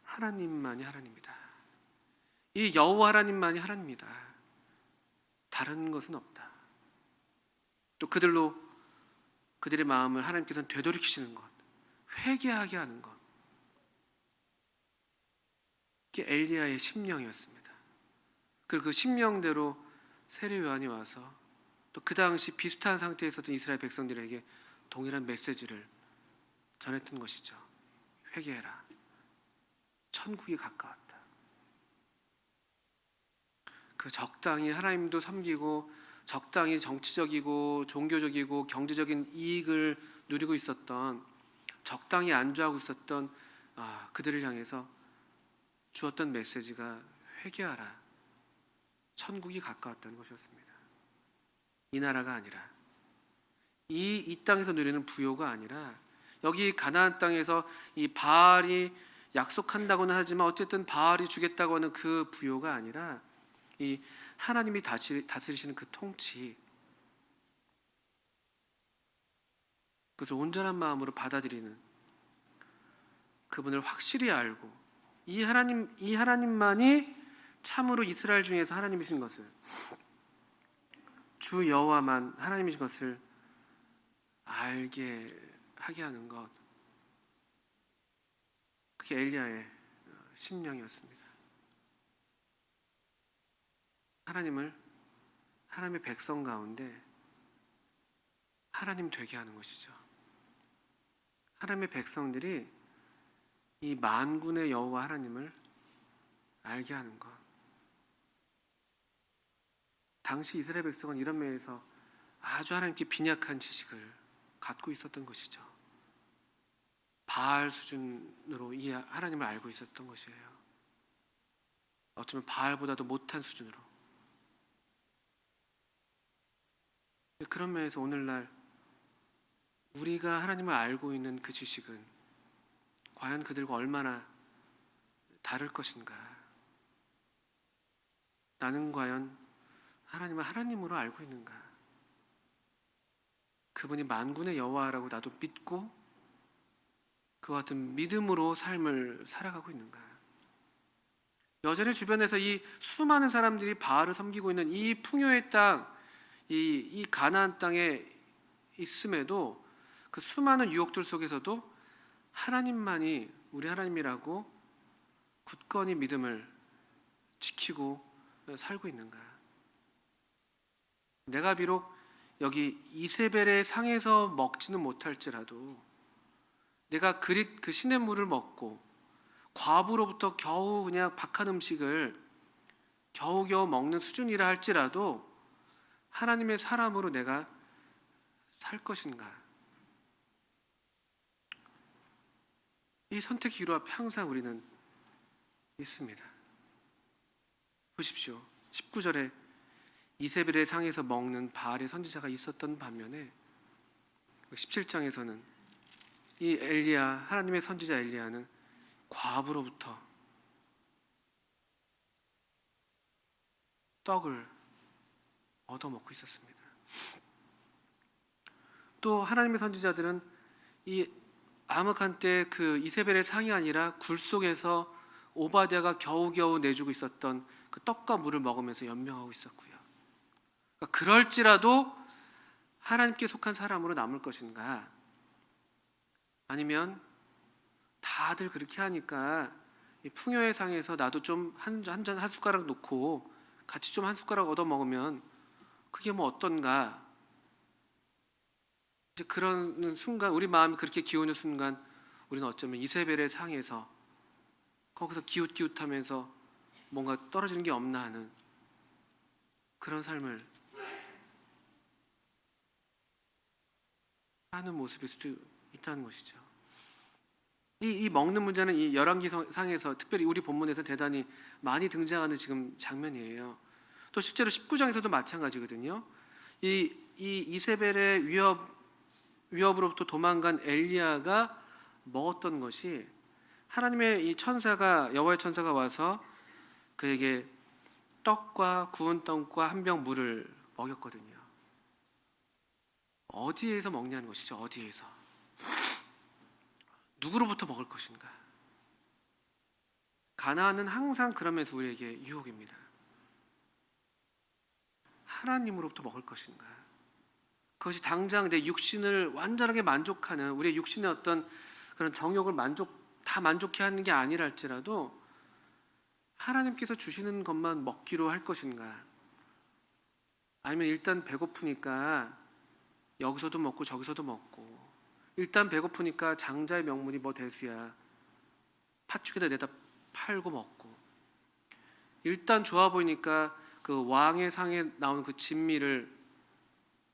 하나님만이 하나님이다. 이 여호와 하나님만이 하나님이다. 다른 것은 없다. 또 그들의 마음을 하나님께서는 되돌이키시는 것, 회개하게 하는 것, 그게 엘리야의 심령이었습니다. 그리고 그 심령대로 세례 요한이 와서 또 그 당시 비슷한 상태에 있었던 이스라엘 백성들에게 동일한 메시지를 전했던 것이죠. 회개해라. 천국이 가까웠다. 그 적당히 하나님도 섬기고 적당히 정치적이고 종교적이고 경제적인 이익을 누리고 있었던, 적당히 안주하고 있었던 그들을 향해서 주었던 메시지가 회개하라. 천국이 가까웠다는 것이었습니다. 이 나라가 아니라, 이 땅에서 누리는 부요가 아니라, 여기 가나안 땅에서 이 바알이 약속한다고는 하지만 어쨌든 바알이 주겠다고 하는 그 부요가 아니라, 이 하나님이 다스리시는 그 통치, 그것을 온전한 마음으로 받아들이는, 그분을 확실히 알고 이 하나님만이 참으로 이스라엘 중에서 하나님이신 것을, 주 여호와만 하나님이신 것을 알게 하게 하는 것, 그게 엘리야의 심령이었습니다. 하나님의 백성 가운데 하나님 되게 하는 것이죠. 하나님의 백성들이 이 만군의 여호와 하나님을 알게 하는 것. 당시 이스라엘 백성은 이런 면에서 아주 하나님께 빈약한 지식을 갖고 있었던 것이죠. 바알 수준으로 이 하나님을 알고 있었던 것이에요. 어쩌면 바알보다도 못한 수준으로. 그런 면에서 오늘날 우리가 하나님을 알고 있는 그 지식은 과연 그들과 얼마나 다를 것인가? 나는 과연 하나님을 하나님으로 알고 있는가? 그분이 만군의 여호와라고 나도 믿고 그와 같은 믿음으로 삶을 살아가고 있는가? 여전히 주변에서 이 수많은 사람들이 바알을 섬기고 있는 이 풍요의 땅, 이 가나안 땅에 있음에도 그 수많은 유혹들 속에서도 하나님만이 우리 하나님이라고 굳건히 믿음을 지키고 살고 있는가? 내가 비록 여기 이세벨의 상에서 먹지는 못할지라도 내가 그 시냇물을 먹고 과부로부터 겨우 그냥 박한 음식을 겨우겨우 먹는 수준이라 할지라도 하나님의 사람으로 내가 살 것인가? 이 선택 기로 앞에 항상 우리는 있습니다. 보십시오. 19절에 이세벨의 상에서 먹는 바알의 선지자가 있었던 반면에 17장에서는 이 하나님의 선지자 엘리야는 과부로부터 떡을 얻어먹고 있었습니다. 또 하나님의 선지자들은 이 암흑한 때 그 이세벨의 상이 아니라 굴 속에서 오바댜가 겨우겨우 내주고 있었던 그 떡과 물을 먹으면서 연명하고 있었고요. 그러니까 그럴지라도 하나님께 속한 사람으로 남을 것인가? 아니면 다들 그렇게 하니까 이 풍요의 상에서 나도 좀 한 숟가락 놓고 같이 좀 한 숟가락 얻어 먹으면 그게 뭐 어떤가? 이제 그러는 순간, 우리 마음이 그렇게 기우는 순간 우리는 어쩌면 이세벨의 상에서 거기서 기웃기웃하면서 뭔가 떨어지는 게 없나 하는 그런 삶을 하는 모습일 수도 있다는 것이죠. 이 먹는 문제는 이 열왕기상에서 특별히 우리 본문에서 대단히 많이 등장하는 지금 장면이에요. 또 실제로 19장에서도 마찬가지거든요. 이 이세벨의 위협으로부터 도망간 엘리야가 먹었던 것이 하나님의 이 여호와의 천사가 와서 그에게 떡과 구운 떡과 한 병 물을 먹였거든요. 어디에서 먹냐는 것이죠. 어디에서? 누구로부터 먹을 것인가? 가나안은 항상 그러면서 우리에게 유혹입니다. 하나님으로부터 먹을 것인가? 그것이 당장 내 육신을 완전하게 만족하는, 우리의 육신의 어떤 그런 정욕을 다 만족해 하는 게 아니라 할지라도 하나님께서 주시는 것만 먹기로 할 것인가? 아니면 일단 배고프니까 여기서도 먹고 저기서도 먹고, 일단 배고프니까 장자의 명분이 뭐 대수야, 팥죽에다 내다 팔고 먹고, 일단 좋아 보이니까 그 왕의 상에 나오는 그 진미를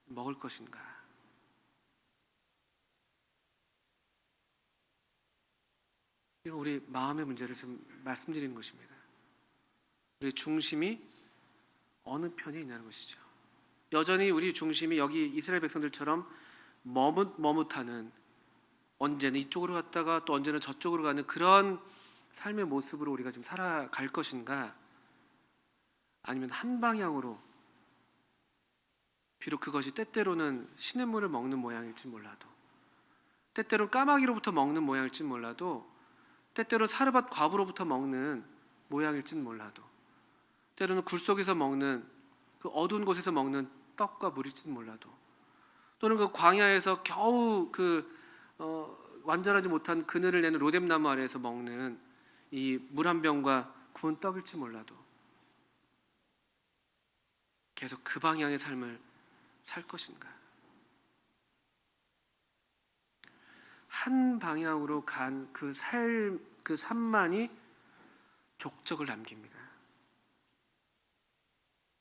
먹을 것인가? 이런 우리 마음의 문제를 좀 말씀드리는 것입니다. 우리 중심이 어느 편에 있냐는 것이죠. 여전히 우리 중심이 여기 이스라엘 백성들처럼 머뭇머뭇하는, 언제는 이쪽으로 갔다가 또 언제는 저쪽으로 가는 그런 삶의 모습으로 우리가 지금 살아갈 것인가? 아니면 한 방향으로, 비록 그것이 때때로는 시냇물을 먹는 모양일지 몰라도, 때때로 까마귀로부터 먹는 모양일지 몰라도, 때때로 사르밧 과부로부터 먹는 모양일지 몰라도, 때로는 굴 속에서 먹는 그 어두운 곳에서 먹는 떡과 물일지 몰라도, 또는 그 광야에서 겨우 완전하지 못한 그늘을 내는 로뎀나무 아래에서 먹는 이 물 한 병과 구운 떡일지 몰라도 계속 그 방향의 삶을 살 것인가? 한 방향으로 간 그 삶만이 족적을 남깁니다.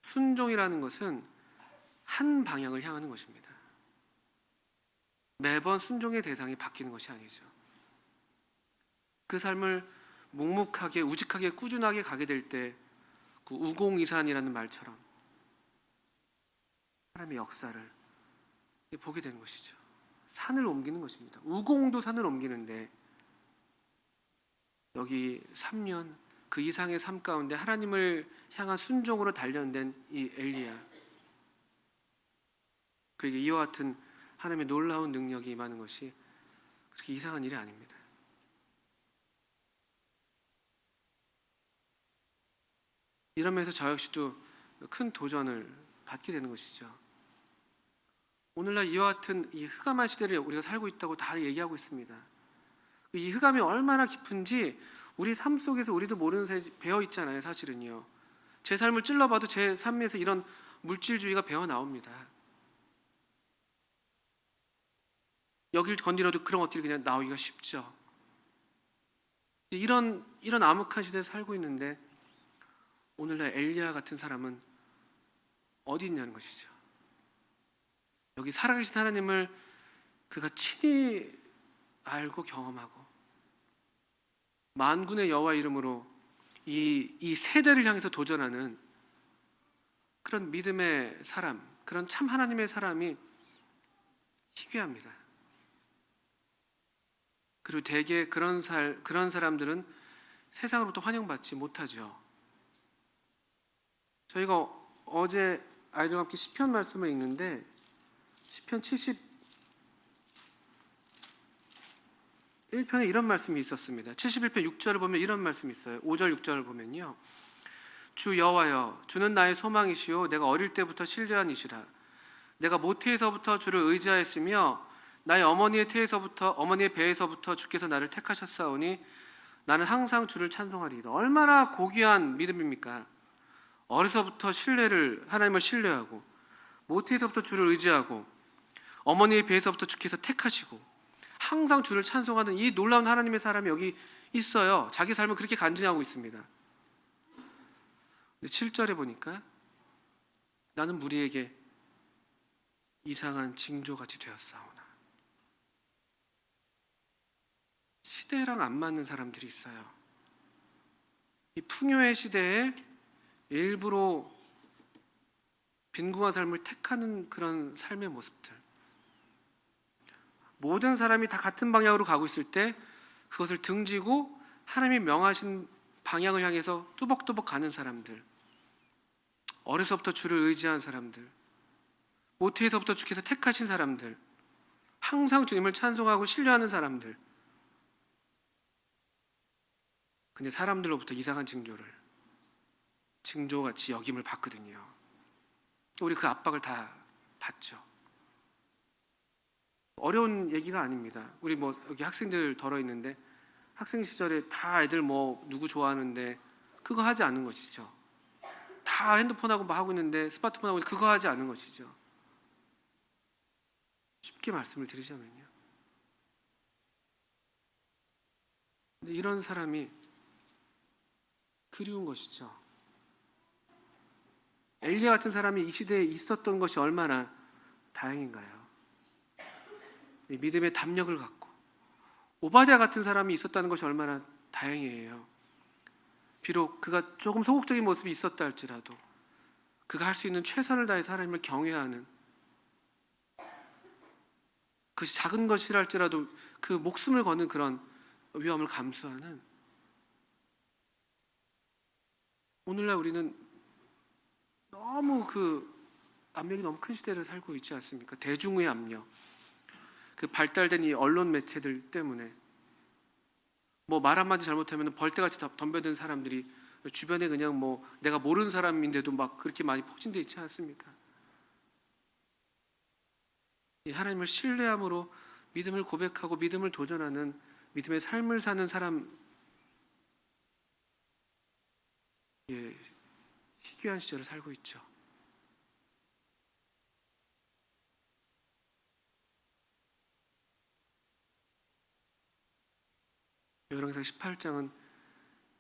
순종이라는 것은 한 방향을 향하는 것입니다. 매번 순종의 대상이 바뀌는 것이 아니죠. 그 삶을 묵묵하게 우직하게 꾸준하게 가게 될 때 그 우공이산이라는 말처럼 하나님의 역사를 보게 되는 것이죠. 산을 옮기는 것입니다. 우공도 산을 옮기는데 여기 3년 그 이상의 삶 가운데 하나님을 향한 순종으로 단련된 이 엘리야, 그에게 이와 같은 하나님의 놀라운 능력이 임하는 것이 그렇게 이상한 일이 아닙니다. 이러면서 저 역시도 큰 도전을 받게 되는 것이죠. 오늘날 이와 같은 이 흑암한 시대를 우리가 살고 있다고 다 얘기하고 있습니다. 이 흑암이 얼마나 깊은지 우리 삶 속에서 우리도 모르는 사이 배어 있잖아요. 사실은요. 제 삶을 찔러봐도 제 삶에서 이런 물질주의가 배어 나옵니다. 여길 건드려도 그런 것들이 그냥 나오기가 쉽죠. 이런 암흑한 시대에 살고 있는데 오늘날 엘리야 같은 사람은 어디 있냐는 것이죠. 여기 살아계신 하나님을 그가 친히 알고 경험하고 만군의 여호와 이름으로 이 세대를 향해서 도전하는 그런 믿음의 사람, 그런 참 하나님의 사람이 희귀합니다. 그리고 대개 그런 사람들은 세상으로부터 환영받지 못하죠. 저희가 어제 아이들과 함께 시편 말씀을 읽는데 시편 71편에 이런 말씀이 있었습니다. 71편 6절을 보면 이런 말씀이 있어요. 5절 6절을 보면요, 주 여호와여, 주는 나의 소망이시오 내가 어릴 때부터 신뢰한 이시라. 내가 모태에서부터 주를 의지하였으며 나의 어머니의 배에서부터 주께서 나를 택하셨사오니 나는 항상 주를 찬송하리이다. 얼마나 고귀한 믿음입니까? 어려서부터 하나님을 신뢰하고 모태에서부터 주를 의지하고 어머니의 배에서부터 주께서 택하시고 항상 주를 찬송하는 이 놀라운 하나님의 사람이 여기 있어요. 자기 삶을 그렇게 간증하고 있습니다. 7절에 보니까 나는 무리에게 이상한 징조같이 되었사오나. 시대랑 안 맞는 사람들이 있어요. 이 풍요의 시대에 일부러 빈궁한 삶을 택하는 그런 삶의 모습들, 모든 사람이 다 같은 방향으로 가고 있을 때 그것을 등지고 하나님이 명하신 방향을 향해서 뚜벅뚜벅 가는 사람들, 어려서부터 주를 의지한 사람들, 모태에서부터 주께서 택하신 사람들, 항상 주님을 찬송하고 신뢰하는 사람들, 근데 사람들로부터 이상한 징조같이 여김을 받거든요. 우리 그 압박을 다 받죠. 어려운 얘기가 아닙니다. 우리 뭐 여기 학생들 덜어 있는데 학생 시절에 다 애들 뭐 누구 좋아하는데 그거 하지 않는 것이죠. 다 핸드폰하고 뭐 하고 있는데 스마트폰하고 그거 하지 않는 것이죠. 쉽게 말씀을 드리자면요. 근데 이런 사람이 그리운 것이죠. 엘리야 같은 사람이 이 시대에 있었던 것이 얼마나 다행인가요? 이 믿음의 담력을 갖고 오바댜 같은 사람이 있었다는 것이 얼마나 다행이에요. 비록 그가 조금 소극적인 모습이 있었다 할지라도 그가 할 수 있는 최선을 다해서 하나님을 경외하는, 그것이 작은 것이라 할지라도 그 목숨을 거는 그런 위험을 감수하는, 오늘날 우리는 너무 그 압력이 너무 큰 시대를 살고 있지 않습니까? 대중의 압력, 그 발달된 이 언론 매체들 때문에 뭐 말 한마디 잘못하면 벌떼같이 덤벼든 사람들이 주변에 그냥 뭐 내가 모르는 사람인데도 막 그렇게 많이 포진되어 있지 않습니까? 이 하나님을 신뢰함으로 믿음을 고백하고 믿음을 도전하는 믿음의 삶을 사는 사람, 예, 희귀한 시절을 살고 있죠. 열왕기상 18장은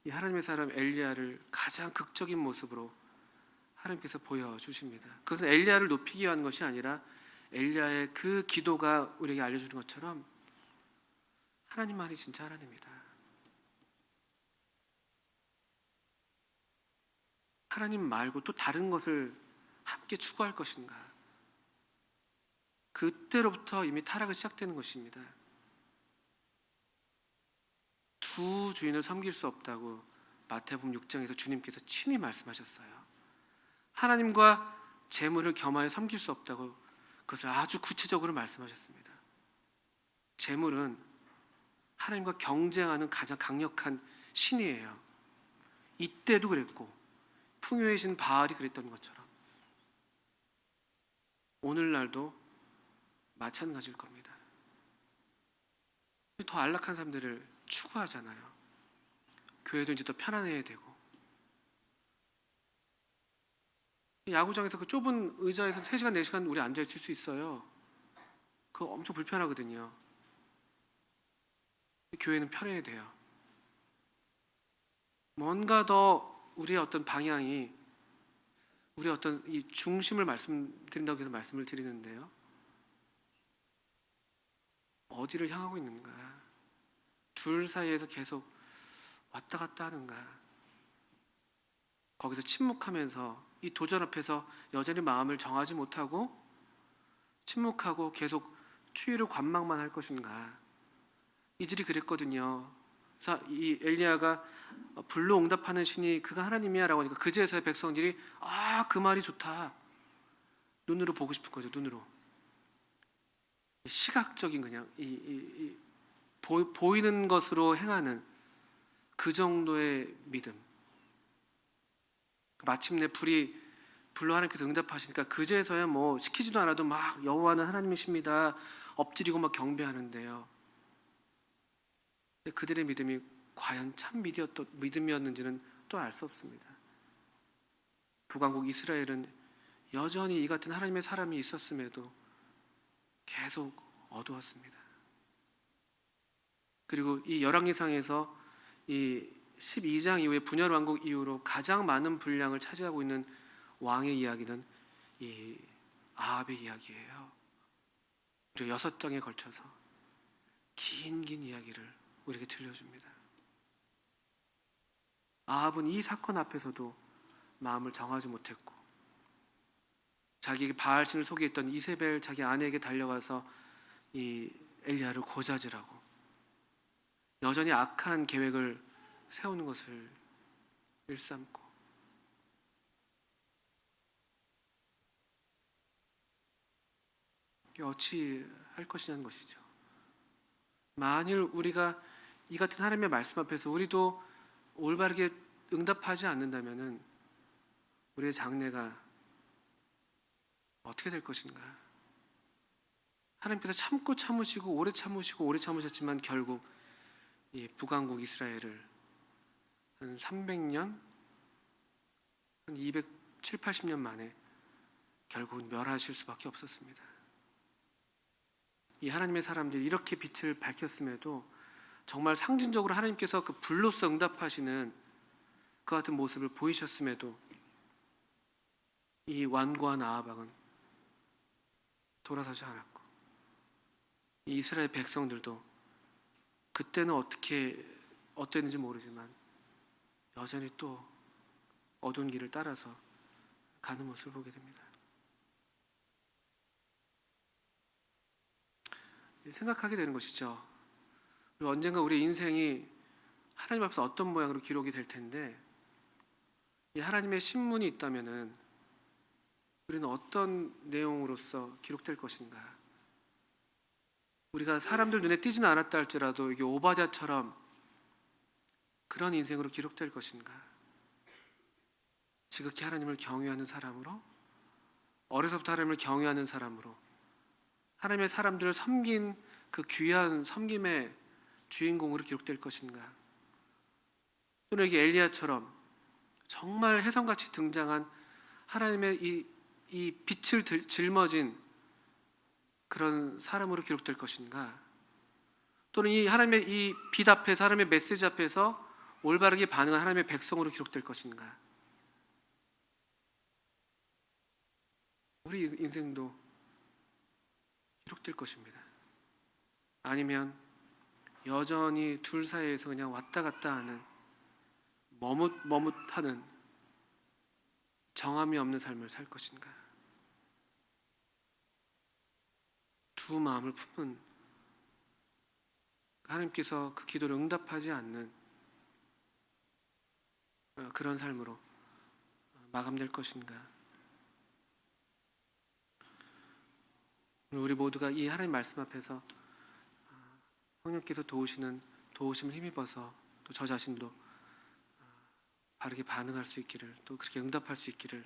이 하나님의 사람 엘리야를 가장 극적인 모습으로 하나님께서 보여주십니다. 그것은 엘리야를 높이기 위한 것이 아니라 엘리야의 그 기도가 우리에게 알려주는 것처럼 하나님만이 진짜 하나님이다. 하나님 말고 또 다른 것을 함께 추구할 것인가? 그때로부터 이미 타락이 시작되는 것입니다. 두 주인을 섬길 수 없다고 마태복음 6장에서 주님께서 친히 말씀하셨어요. 하나님과 재물을 겸하여 섬길 수 없다고 그것을 아주 구체적으로 말씀하셨습니다. 재물은 하나님과 경쟁하는 가장 강력한 신이에요. 이때도 그랬고 풍요의 신 바알이 그랬던 것처럼 오늘날도 마찬가지일 겁니다. 더 안락한 삶들을 추구하잖아요. 교회도 이제 더 편안해야 되고, 야구장에서 그 좁은 의자에서 3시간 4시간 우리 앉아 있을 수 있어요. 그거 엄청 불편하거든요. 교회는 편해야 돼요. 뭔가 더 우리의 어떤 방향이, 우리의 어떤 이 중심을 말씀드린다고 해서 말씀을 드리는데요, 어디를 향하고 있는가? 둘 사이에서 계속 왔다 갔다 하는가? 거기서 침묵하면서 이 도전 앞에서 여전히 마음을 정하지 못하고 침묵하고 계속 추위를 관망만 할 것인가? 이들이 그랬거든요. 그래서 이 엘리야가 불로 응답하는 신이 그가 하나님이야 라고 하니까 그제서야 백성들이 그 말이 좋다. 눈으로 보고 싶은 거죠. 눈으로. 시각적인 그냥 보이는 것으로 행하는 그 정도의 믿음. 마침내 불로 하나님께서 응답하시니까 그제서야 뭐 시키지도 않아도 막 여호와는 하나님이십니다 엎드리고 막 경배하는데요. 그들의 믿음이 과연 참 믿음이었는지는 또 알 수 없습니다. 북왕국 이스라엘은 여전히 이 같은 하나님의 사람이 있었음에도 계속 어두웠습니다. 그리고 이 열왕기상에서 이 12장 이후에 분열 왕국 이후로 가장 많은 분량을 차지하고 있는 왕의 이야기는 이 아합의 이야기예요. 그리고 6장에 걸쳐서 긴 이야기를 우리에게 들려줍니다. 아합은 이 사건 앞에서도 마음을 정하지 못했고 자기 바알신을 소개했던 이세벨 자기 아내에게 달려가서 이 엘리야를 고자질하고 여전히 악한 계획을 세우는 것을 일삼고 어찌 할 것이냐는 것이죠. 만일 우리가 이 같은 하나님의 말씀 앞에서 우리도 올바르게 응답하지 않는다면은 우리의 장래가 어떻게 될 것인가? 하나님께서 참고 참으시고 오래 참으시고 오래 참으셨지만 결국 이 북왕국 이스라엘을 한 300년, 한 270, 80년 만에 결국은 멸하실 수밖에 없었습니다. 이 하나님의 사람들이 이렇게 빛을 밝혔음에도 정말 상징적으로 하나님께서 그 불로서 응답하시는 그 같은 모습을 보이셨음에도 이 완고한 아합 왕은 돌아서지 않았고, 이 이스라엘 백성들도 그때는 어땠는지 모르지만 여전히 또 어두운 길을 따라서 가는 모습을 보게 됩니다. 생각하게 되는 것이죠. 그리고 언젠가 우리의 인생이 하나님 앞에서 어떤 모양으로 기록이 될 텐데, 이 하나님의 신문이 있다면은 우리는 어떤 내용으로서 기록될 것인가? 우리가 사람들 눈에 띄지는 않았다 할지라도 이게 오바댜처럼 그런 인생으로 기록될 것인가? 지극히 하나님을 경외하는 사람으로, 어려서부터 하나님을 경외하는 사람으로, 하나님의 사람들을 섬긴 그 귀한 섬김의 주인공으로 기록될 것인가? 또는 이게 엘리야처럼 정말 혜성같이 등장한 하나님의 이 빛을 짊어진 그런 사람으로 기록될 것인가? 또는 이 하나님의 이 빛 앞에서, 하나님의 메시지 앞에서 올바르게 반응한 하나님의 백성으로 기록될 것인가? 우리 인생도 기록될 것입니다. 아니면 여전히 둘 사이에서 그냥 왔다 갔다 하는 머뭇머뭇하는 정함이 없는 삶을 살 것인가? 두 마음을 품은, 하나님께서 그 기도를 응답하지 않는 그런 삶으로 마감될 것인가? 우리 모두가 이 하나님 말씀 앞에서 성령께서 도우심을 힘입어서 또 저 자신도 바르게 반응할 수 있기를, 또 그렇게 응답할 수 있기를,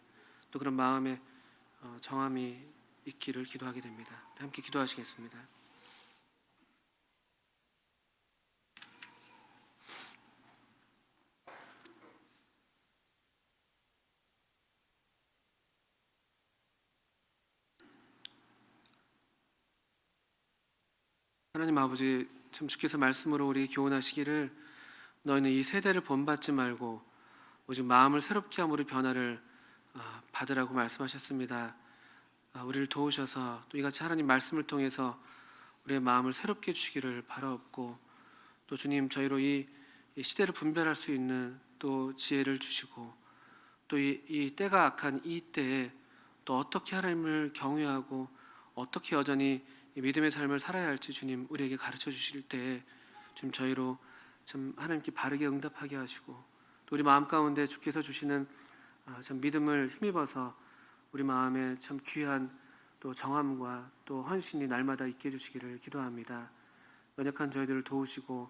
또 그런 마음의 정함이 있기를 기도하게 됩니다. 함께 기도하시겠습니다. 하나님 아버지, 참 주께서 말씀으로 우리 교훈하시기를 너희는 이 세대를 본받지 말고 오직 마음을 새롭게 함으로 변화를 받으라고 말씀하셨습니다. 우리를 도우셔서 또 이같이 하나님 말씀을 통해서 우리의 마음을 새롭게 해주시기를 바라옵고, 또 주님 저희로 이 시대를 분별할 수 있는 또 지혜를 주시고, 또 이 때가 악한 이 때에 또 어떻게 하나님을 경외하고 어떻게 여전히 이 믿음의 삶을 살아야 할지 주님 우리에게 가르쳐 주실 때에 좀 저희로 참 하나님께 바르게 응답하게 하시고, 또 우리 마음 가운데 주께서 주시는 참 믿음을 힘입어서 우리 마음에 참 귀한 또 정함과 또 헌신이 날마다 있게 해주시기를 기도합니다. 연약한 저희들을 도우시고,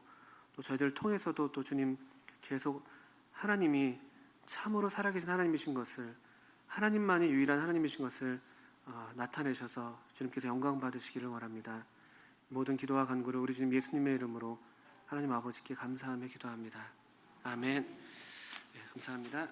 또 저희들을 통해서도 또 주님 계속 하나님이 참으로 살아계신 하나님이신 것을, 하나님만이 유일한 하나님이신 것을 나타내셔서 주님께서 영광 받으시기를 원합니다. 모든 기도와 간구를 우리 주님 예수님의 이름으로 하나님 아버지께 감사하며 기도합니다. 아멘. 네, 감사합니다.